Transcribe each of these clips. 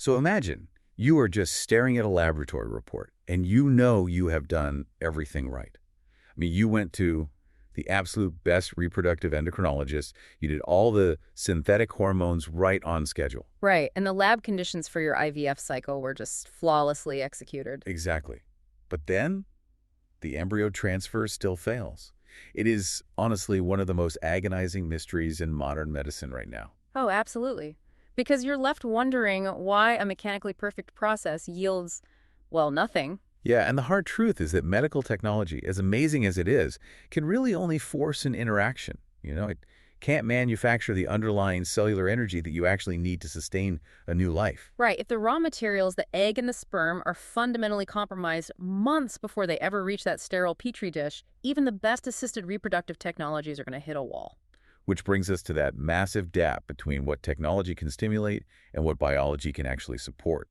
So imagine you are just staring at a laboratory report, and you know you have done everything right. I mean, you went to the absolute best reproductive endocrinologist. You did all the synthetic hormones right on schedule. Right, and the lab conditions for your IVF cycle were just flawlessly executed. Exactly. But then the embryo transfer still fails. It is honestly one of the most agonizing mysteries in modern medicine right now. Oh, absolutely. Because you're left wondering why a mechanically perfect process yields, well, nothing. Yeah, and the hard truth is that medical technology, as amazing as it is, can really only force an interaction. It can't manufacture the underlying cellular energy that you actually need to sustain a new life. Right, if the raw materials, the egg and the sperm, are fundamentally compromised months before they ever reach that sterile petri dish, even the best assisted reproductive technologies are going to hit a wall. Which brings us to that massive gap between what technology can stimulate and what biology can actually support.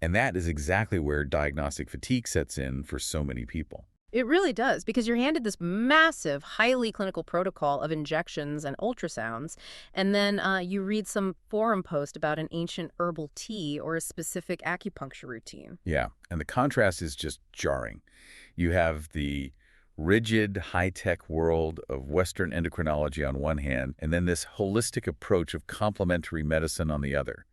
And that is exactly where diagnostic fatigue sets in for so many people. It really does, because you're handed this massive, highly clinical protocol of injections and ultrasounds, and then you read some forum post about an ancient herbal tea or a specific acupuncture routine. Yeah, and the contrast is just jarring. You have the rigid, high-tech world of Western endocrinology on one hand, and then this holistic approach of complementary medicine on the other.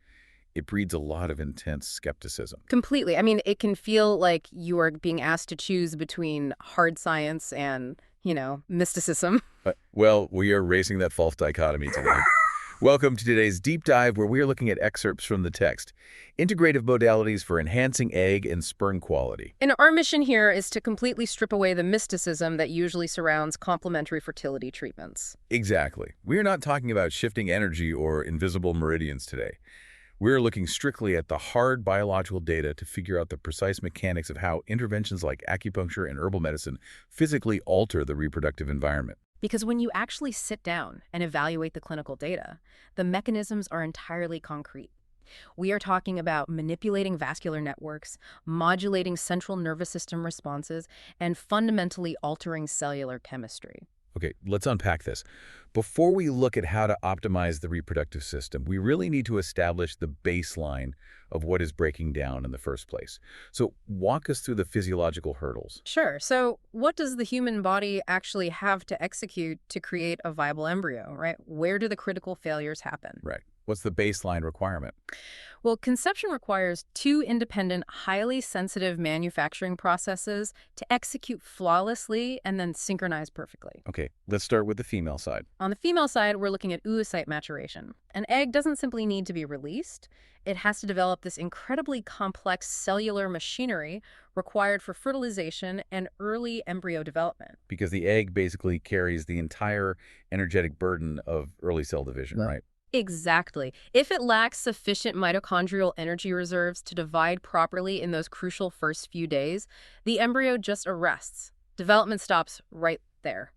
It breeds a lot of intense skepticism. Completely. I mean, it can feel like you are being asked to choose between hard science and, mysticism. Well, we are raising that false dichotomy today. Welcome to today's deep dive, where we are looking at excerpts from the text, Integrative Modalities for Enhancing Egg and Sperm Quality. And our mission here is to completely strip away the mysticism that usually surrounds complementary fertility treatments. Exactly. We are not talking about shifting energy or invisible meridians today. We're looking strictly at the hard biological data to figure out the precise mechanics of how interventions like acupuncture and herbal medicine physically alter the reproductive environment. Because when you actually sit down and evaluate the clinical data, the mechanisms are entirely concrete. We are talking about manipulating vascular networks, modulating central nervous system responses, and fundamentally altering cellular chemistry. Okay, let's unpack this. Before we look at how to optimize the reproductive system, we really need to establish the baseline of what is breaking down in the first place. So walk us through the physiological hurdles. Sure. So what does the human body actually have to execute to create a viable embryo, right? Where do the critical failures happen? Right. What's the baseline requirement? Well, conception requires two independent, highly sensitive manufacturing processes to execute flawlessly and then synchronize perfectly. Okay, let's start with the female side. On the female side, we're looking at oocyte maturation. An egg doesn't simply need to be released. It has to develop this incredibly complex cellular machinery required for fertilization and early embryo development. Because the egg basically carries the entire energetic burden of early cell division, right? Exactly. If it lacks sufficient mitochondrial energy reserves to divide properly in those crucial first few days, the embryo just arrests. Development stops right there.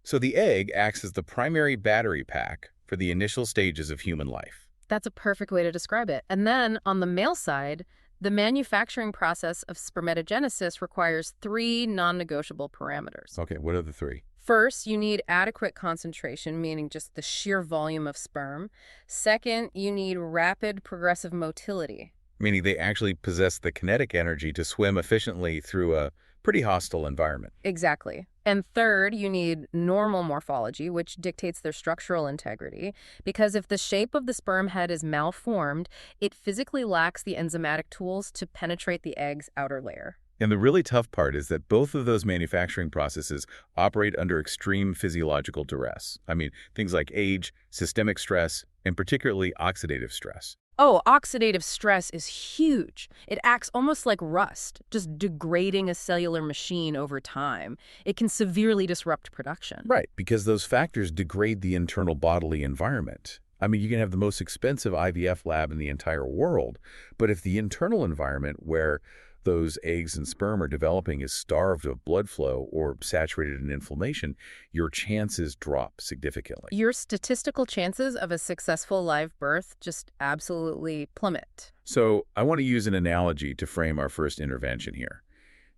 So the egg acts as the primary battery pack for the initial stages of human life. That's a perfect way to describe it. And then on the male side, the manufacturing process of spermatogenesis requires three non-negotiable parameters. Okay, what are the three? First, you need adequate concentration, meaning just the sheer volume of sperm. Second, you need rapid progressive motility. Meaning they actually possess the kinetic energy to swim efficiently through a pretty hostile environment. Exactly. And third, you need normal morphology, which dictates their structural integrity, because if the shape of the sperm head is malformed, it physically lacks the enzymatic tools to penetrate the egg's outer layer. And the really tough part is that both of those manufacturing processes operate under extreme physiological duress. I mean, things like age, systemic stress, and particularly oxidative stress. Oh, oxidative stress is huge. It acts almost like rust, just degrading a cellular machine over time. It can severely disrupt production. Right, because those factors degrade the internal bodily environment. I mean, you can have the most expensive IVF lab in the entire world, but if the internal environment where those eggs and sperm are developing is starved of blood flow or saturated in inflammation, your chances drop significantly. Your statistical chances of a successful live birth just absolutely plummet. So I want to use an analogy to frame our first intervention here.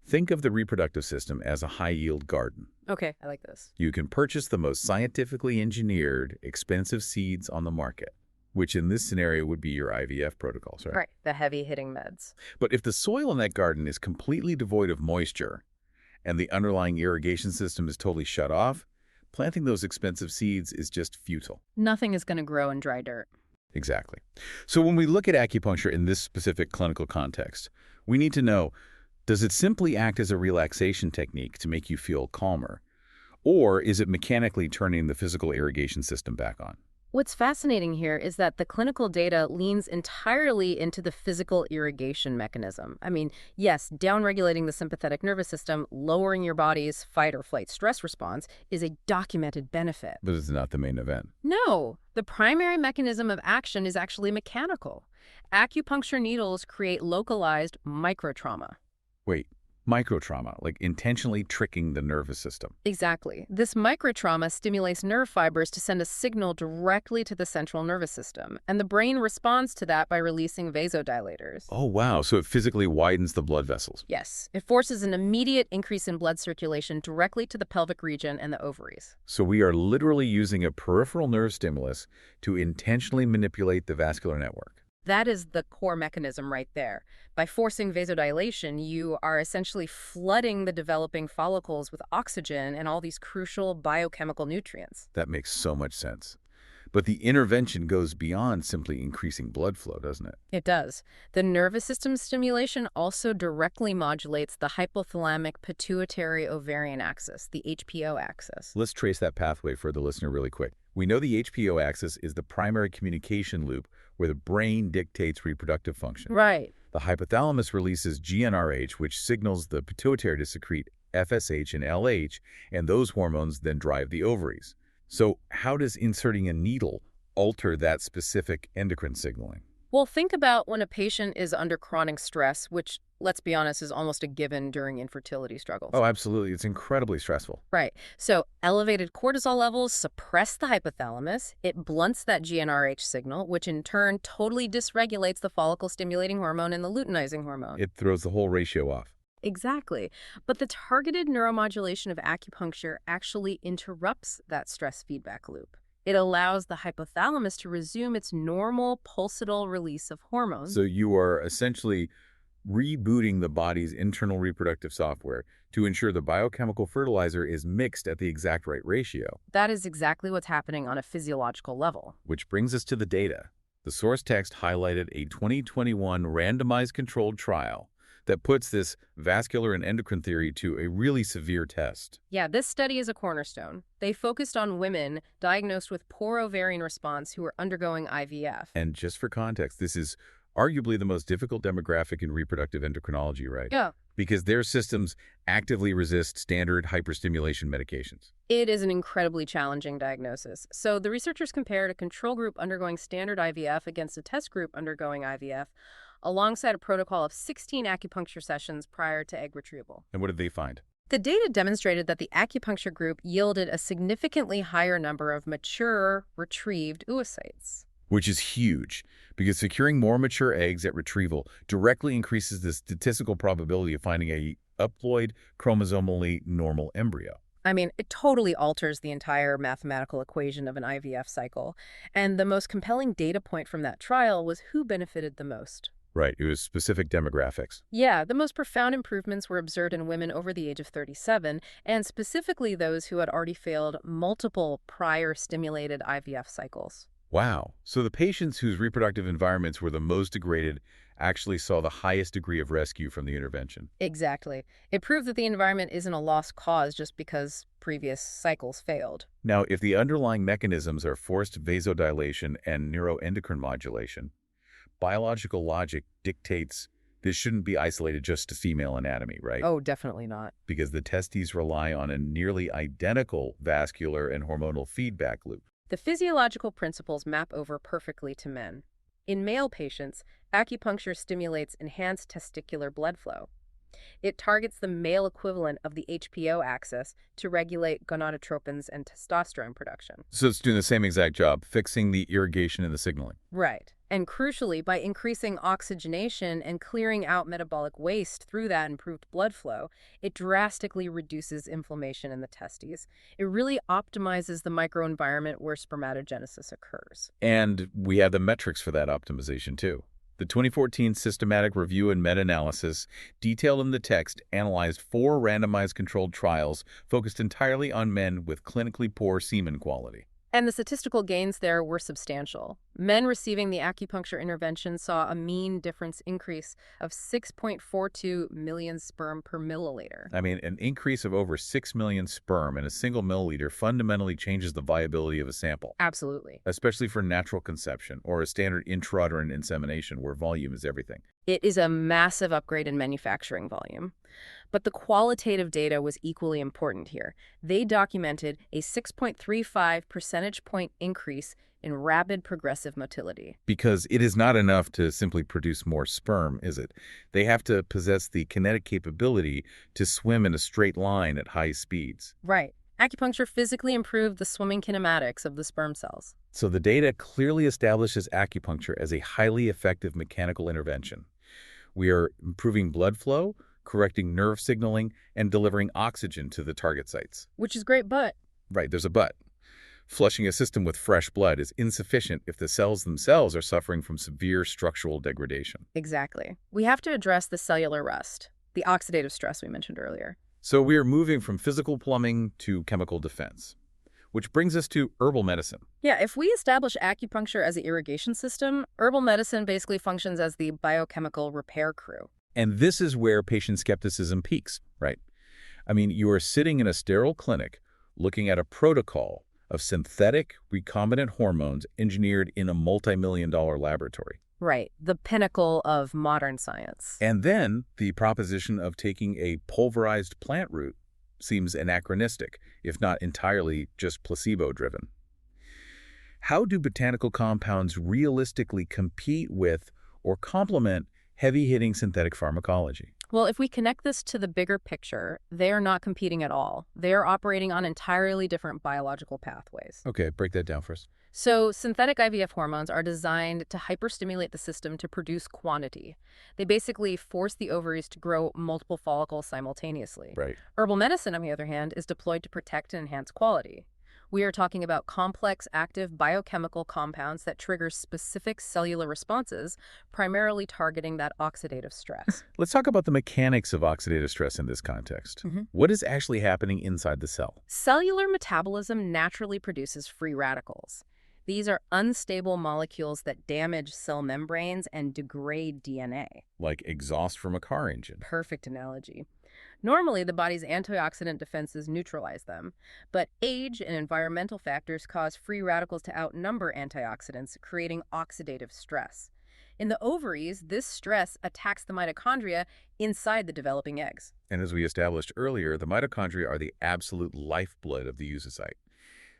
Think of the reproductive system as a high-yield garden. Okay, I like this. You can purchase the most scientifically engineered, expensive seeds on the market. which in this scenario would be your IVF protocols, right? Right, the heavy-hitting meds. But if the soil in that garden is completely devoid of moisture and the underlying irrigation system is totally shut off, planting those expensive seeds is just futile. Nothing is going to grow in dry dirt. Exactly. So when we look at acupuncture in this specific clinical context, we need to know, does it simply act as a relaxation technique to make you feel calmer? Or is it mechanically turning the physical irrigation system back on? What's fascinating here is that the clinical data leans entirely into the physical irrigation mechanism. I mean, yes, downregulating the sympathetic nervous system, lowering your body's fight or flight stress response is a documented benefit. But it's not the main event. No, the primary mechanism of action is actually mechanical. Acupuncture needles create localized microtrauma. Wait, microtrauma, like intentionally tricking the nervous system. Exactly. This microtrauma stimulates nerve fibers to send a signal directly to the central nervous system, and the brain responds to that by releasing vasodilators. Oh, wow. So it physically widens the blood vessels. Yes, it forces an immediate increase in blood circulation directly to the pelvic region and the ovaries. So we are literally using a peripheral nerve stimulus to intentionally manipulate the vascular network. That is the core mechanism right there. By forcing vasodilation, you are essentially flooding the developing follicles with oxygen and all these crucial biochemical nutrients. That makes so much sense. But the intervention goes beyond simply increasing blood flow, doesn't it? It does. The nervous system stimulation also directly modulates the hypothalamic pituitary ovarian axis, the HPO axis. Let's trace that pathway for the listener really quick. We know the HPO axis is the primary communication loop where the brain dictates reproductive function. Right. The hypothalamus releases GnRH, which signals the pituitary to secrete FSH and LH, and those hormones then drive the ovaries. So how does inserting a needle alter that specific endocrine signaling? Well, think about when a patient is under chronic stress, which, let's be honest, is almost a given during infertility struggles. Oh, absolutely. It's incredibly stressful. Right. So elevated cortisol levels suppress the hypothalamus. It blunts that GnRH signal, which in turn totally dysregulates the follicle-stimulating hormone and the luteinizing hormone. It throws the whole ratio off. Exactly. But the targeted neuromodulation of acupuncture actually interrupts that stress feedback loop. It allows the hypothalamus to resume its normal pulsatile release of hormones. So you are essentially rebooting the body's internal reproductive software to ensure the biochemical fertilizer is mixed at the exact right ratio. That is exactly what's happening on a physiological level. Which brings us to the data. The source text highlighted a 2021 randomized controlled trial that puts this vascular and endocrine theory to a really severe test. Yeah, this study is a cornerstone. They focused on women diagnosed with poor ovarian response who were undergoing IVF. And just for context, this is arguably the most difficult demographic in reproductive endocrinology, right? Yeah. Because their systems actively resist standard hyperstimulation medications. It is an incredibly challenging diagnosis. So the researchers compared a control group undergoing standard IVF against a test group undergoing IVF, alongside a protocol of 16 acupuncture sessions prior to egg retrieval. And what did they find? The data demonstrated that the acupuncture group yielded a significantly higher number of mature, retrieved oocytes. Which is huge, because securing more mature eggs at retrieval directly increases the statistical probability of finding a haploid, chromosomally normal embryo. I mean, it totally alters the entire mathematical equation of an IVF cycle. And the most compelling data point from that trial was who benefited the most. Right, it was specific demographics. Yeah, the most profound improvements were observed in women over the age of 37, and specifically those who had already failed multiple prior stimulated IVF cycles. Wow. So the patients whose reproductive environments were the most degraded actually saw the highest degree of rescue from the intervention. Exactly. It proved that the environment isn't a lost cause just because previous cycles failed. Now, if the underlying mechanisms are forced vasodilation and neuroendocrine modulation, biological logic dictates this shouldn't be isolated just to female anatomy, right? Oh, definitely not. Because the testes rely on a nearly identical vascular and hormonal feedback loop. The physiological principles map over perfectly to men. In male patients, acupuncture stimulates enhanced testicular blood flow. It targets the male equivalent of the HPO axis to regulate gonadotropins and testosterone production. So it's doing the same exact job, fixing the irrigation and the signaling. Right. And crucially, by increasing oxygenation and clearing out metabolic waste through that improved blood flow, it drastically reduces inflammation in the testes. It really optimizes the microenvironment where spermatogenesis occurs. And we have the metrics for that optimization, too. The 2014 Systematic Review and Meta-Analysis, detailed in the text, analyzed 4 randomized controlled trials focused entirely on men with clinically poor semen quality. And the statistical gains there were substantial. Men receiving the acupuncture intervention saw a mean difference increase of 6.42 million sperm per milliliter. I mean, an increase of over 6 million sperm in a single milliliter fundamentally changes the viability of a sample. Absolutely. Especially for natural conception or a standard intrauterine insemination where volume is everything. It is a massive upgrade in manufacturing volume. But the qualitative data was equally important here. They documented a 6.35 percentage point increase in rapid progressive motility. Because it is not enough to simply produce more sperm, is it? They have to possess the kinetic capability to swim in a straight line at high speeds. Right. Acupuncture physically improved the swimming kinematics of the sperm cells. So the data clearly establishes acupuncture as a highly effective mechanical intervention. We are improving blood flow, correcting nerve signaling, and delivering oxygen to the target sites. Which is great, but... Right, there's a but. Flushing a system with fresh blood is insufficient if the cells themselves are suffering from severe structural degradation. Exactly. We have to address the cellular rust, the oxidative stress we mentioned earlier. So we are moving from physical plumbing to chemical defense, which brings us to herbal medicine. Yeah, if we establish acupuncture as an irrigation system, herbal medicine basically functions as the biochemical repair crew. And this is where patient skepticism peaks, right? I mean, you are sitting in a sterile clinic looking at a protocol of synthetic recombinant hormones engineered in a multi-million-dollar laboratory. Right, the pinnacle of modern science. And then the proposition of taking a pulverized plant root seems anachronistic, if not entirely just placebo-driven. How do botanical compounds realistically compete with or complement heavy-hitting synthetic pharmacology? Well, if we connect this to the bigger picture, they are not competing at all. They are operating on entirely different biological pathways. Okay, break that down for us. So synthetic IVF hormones are designed to hyperstimulate the system to produce quantity. They basically force the ovaries to grow multiple follicles simultaneously. Right. Herbal medicine, on the other hand, is deployed to protect and enhance quality. We are talking about complex active biochemical compounds that trigger specific cellular responses, primarily targeting that oxidative stress. Let's talk about the mechanics of oxidative stress in this context. What is actually happening inside the cell? Cellular metabolism naturally produces free radicals. These are unstable molecules that damage cell membranes and degrade DNA. Like exhaust from a car engine. Perfect analogy. Normally, the body's antioxidant defenses neutralize them, but age and environmental factors cause free radicals to outnumber antioxidants, creating oxidative stress. In the ovaries, this stress attacks the mitochondria inside the developing eggs. And as we established earlier, the mitochondria are the absolute lifeblood of the oocyte.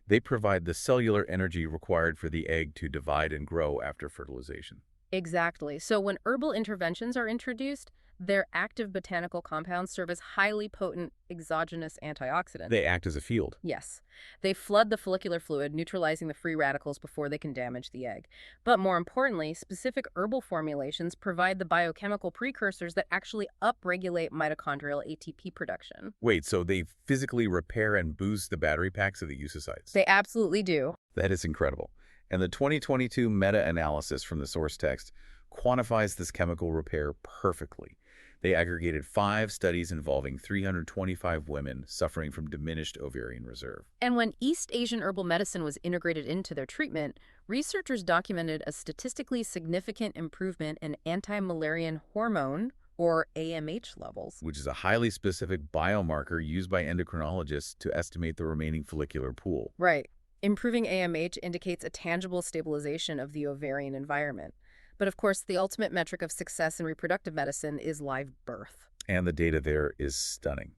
They provide the cellular energy required for the egg to divide and grow after fertilization. Exactly. So when herbal interventions are introduced, their active botanical compounds serve as highly potent exogenous antioxidants. They act as a field. Yes. They flood the follicular fluid, neutralizing the free radicals before they can damage the egg. But more importantly, specific herbal formulations provide the biochemical precursors that actually upregulate mitochondrial ATP production. Wait, so they physically repair and boost the battery packs of the oocytes? They absolutely do. That is incredible. And the 2022 meta-analysis from the source text quantifies this chemical repair perfectly. They aggregated 5 studies involving 325 women suffering from diminished ovarian reserve. And when East Asian herbal medicine was integrated into their treatment, researchers documented a statistically significant improvement in anti-Müllerian hormone, or AMH levels. Which is a highly specific biomarker used by endocrinologists to estimate the remaining follicular pool. Right. Improving AMH indicates a tangible stabilization of the ovarian environment. But of course, the ultimate metric of success in reproductive medicine is live birth. And the data there is stunning.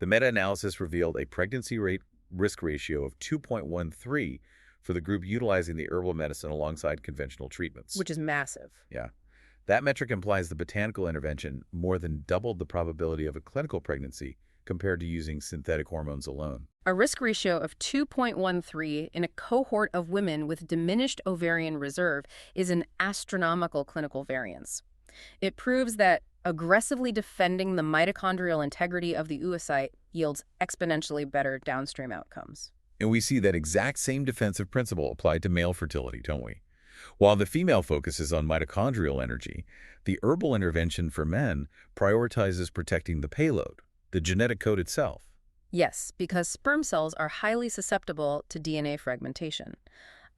The meta-analysis revealed a pregnancy rate risk ratio of 2.13 for the group utilizing the herbal medicine alongside conventional treatments. Which is massive. Yeah. That metric implies the botanical intervention more than doubled the probability of a clinical pregnancy compared to using synthetic hormones alone. A risk ratio of 2.13 in a cohort of women with diminished ovarian reserve is an astronomical clinical variance. It proves that aggressively defending the mitochondrial integrity of the oocyte yields exponentially better downstream outcomes. And we see that exact same defensive principle applied to male fertility, don't we? While the female focuses on mitochondrial energy, the herbal intervention for men prioritizes protecting the payload, the genetic code itself. Yes, because sperm cells are highly susceptible to DNA fragmentation.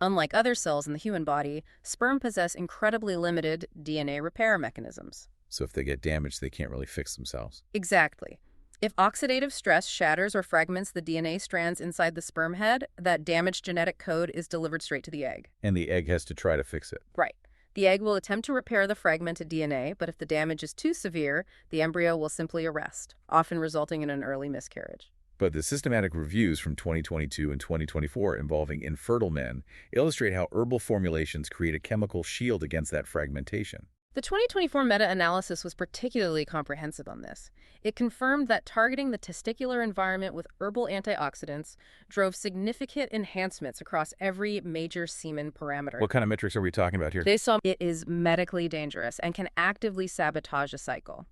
Unlike other cells in the human body, sperm possess incredibly limited DNA repair mechanisms. So if they get damaged, they can't really fix themselves. Exactly. If oxidative stress shatters or fragments the DNA strands inside the sperm head, that damaged genetic code is delivered straight to the egg. And the egg has to try to fix it. Right. The egg will attempt to repair the fragmented DNA, but if the damage is too severe, the embryo will simply arrest, often resulting in an early miscarriage. But the systematic reviews from 2022 and 2024 involving infertile men illustrate how herbal formulations create a chemical shield against that fragmentation. The 2024 meta-analysis was particularly comprehensive on this. It confirmed that targeting the testicular environment with herbal antioxidants drove significant enhancements across every major semen parameter. What kind of metrics are we talking about here? They saw it is medically dangerous and can actively sabotage a cycle.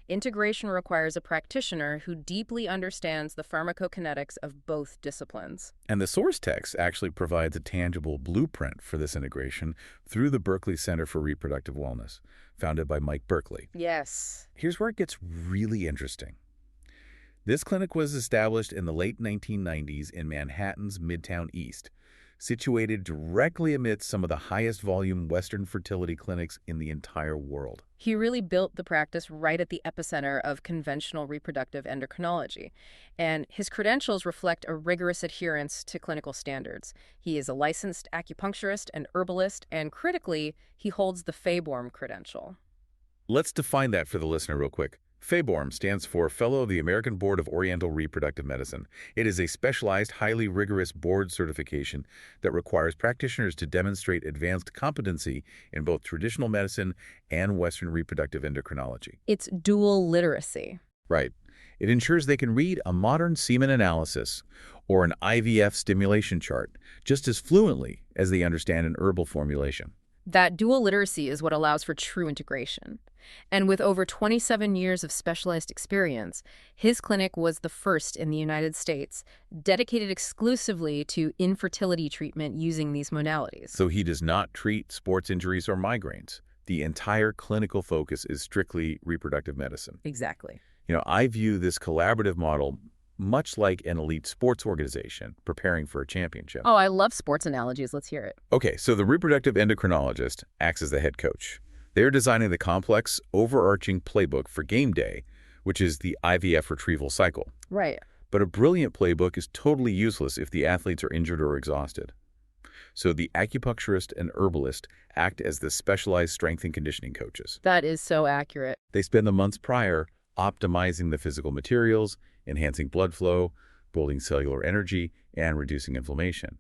Integration requires a practitioner who deeply understands the pharmacokinetics of both disciplines. And the source text actually provides a tangible blueprint for this integration through the Berkley Center for Reproductive Wellness, founded by Mike Berkley. Yes. Here's where it gets really interesting. This clinic was established in the late 1990s in Manhattan's Midtown East, situated directly amidst some of the highest volume Western fertility clinics in the entire world. He really built the practice right at the epicenter of conventional reproductive endocrinology, and his credentials reflect a rigorous adherence to clinical standards. He is a licensed acupuncturist and herbalist, and critically, he holds the FABORM credential. Let's define that for the listener real quick. FABORM stands for Fellow of the American Board of Oriental Reproductive Medicine. It is a specialized, highly rigorous board certification that requires practitioners to demonstrate advanced competency in both traditional medicine and Western reproductive endocrinology. It's dual literacy. Right. It ensures they can read a modern semen analysis or an IVF stimulation chart just as fluently as they understand an herbal formulation. That dual literacy is what allows for true integration. And with over 27 years of specialized experience, his clinic was the first in the United States dedicated exclusively to infertility treatment using these modalities. So he does not treat sports injuries or migraines. The entire clinical focus is strictly reproductive medicine. Exactly. I view this collaborative model much like an elite sports organization preparing for a championship. Oh, I love sports analogies. Let's hear it. Okay, so the reproductive endocrinologist acts as the head coach. They're designing the complex, overarching playbook for game day, which is the IVF retrieval cycle. Right. But a brilliant playbook is totally useless if the athletes are injured or exhausted. So the acupuncturist and herbalist act as the specialized strength and conditioning coaches. That is so accurate. They spend the months prior optimizing the physical materials, enhancing blood flow, building cellular energy, and reducing inflammation.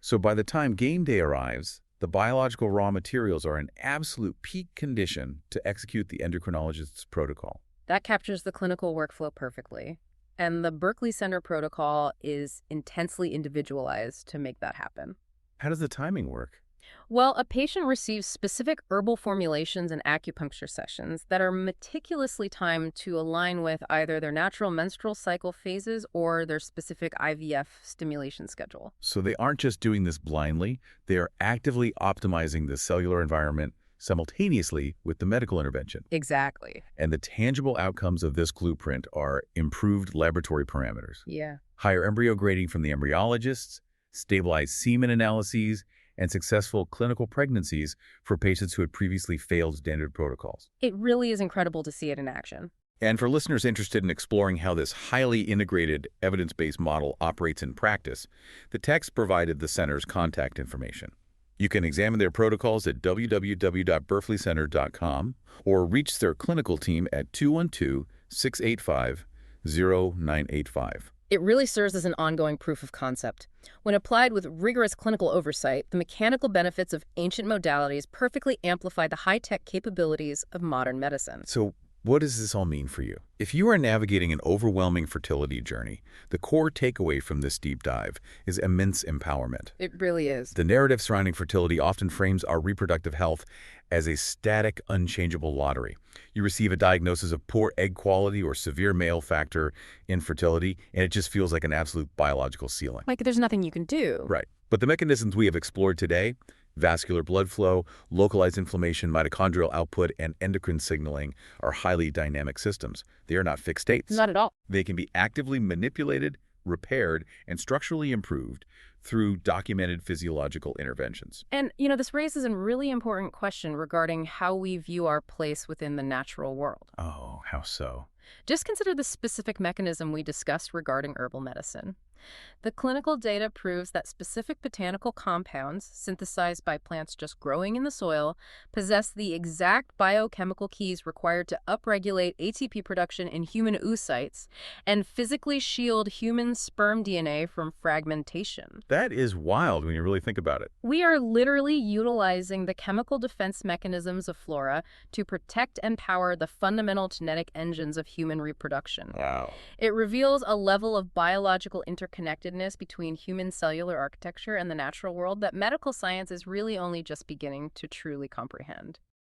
So by the time game day arrives, the biological raw materials are in absolute peak condition to execute the endocrinologist's protocol. That captures the clinical workflow perfectly. And the Berkley Center protocol is intensely individualized to make that happen. How does the timing work? Well, a patient receives specific herbal formulations and acupuncture sessions that are meticulously timed to align with either their natural menstrual cycle phases or their specific IVF stimulation schedule. So they aren't just doing this blindly, they are actively optimizing the cellular environment simultaneously with the medical intervention. Exactly. And the tangible outcomes of this blueprint are improved laboratory parameters. Yeah. Higher embryo grading from the embryologists, stabilized semen analyses, and successful clinical pregnancies for patients who had previously failed standard protocols. It really is incredible to see it in action. And for listeners interested in exploring how this highly integrated, evidence-based model operates in practice, the text provided the center's contact information. You can examine their protocols at www.berkleycenter.com or reach their clinical team at 212-685-0985. It really serves as an ongoing proof of concept. When applied with rigorous clinical oversight, the mechanical benefits of ancient modalities perfectly amplify the high-tech capabilities of modern medicine. So what does this all mean for you? If you are navigating an overwhelming fertility journey, the core takeaway from this deep dive is immense empowerment. It really is. The narrative surrounding fertility often frames our reproductive health as a static, unchangeable lottery. You receive a diagnosis of poor egg quality or severe male factor infertility, and it just feels like an absolute biological ceiling. Like there's nothing you can do. Right. But the mechanisms we have explored today, vascular blood flow, localized inflammation, mitochondrial output, and endocrine signaling, are highly dynamic systems. They are not fixed states. Not at all. They can be actively manipulated, repaired, and structurally improved through documented physiological interventions. And, this raises a really important question regarding how we view our place within the natural world. Oh, how so? Just consider the specific mechanism we discussed regarding herbal medicine. The clinical data proves that specific botanical compounds, synthesized by plants just growing in the soil, possess the exact biochemical keys required to upregulate ATP production in human oocytes and physically shield human sperm DNA from fragmentation. That is wild when you really think about it. We are literally utilizing the chemical defense mechanisms of flora to protect and power the fundamental genetic engines of human reproduction. Wow. It reveals a level of biological interconnectedness between human cellular architecture and the natural world that medical science is really only just beginning to truly comprehend.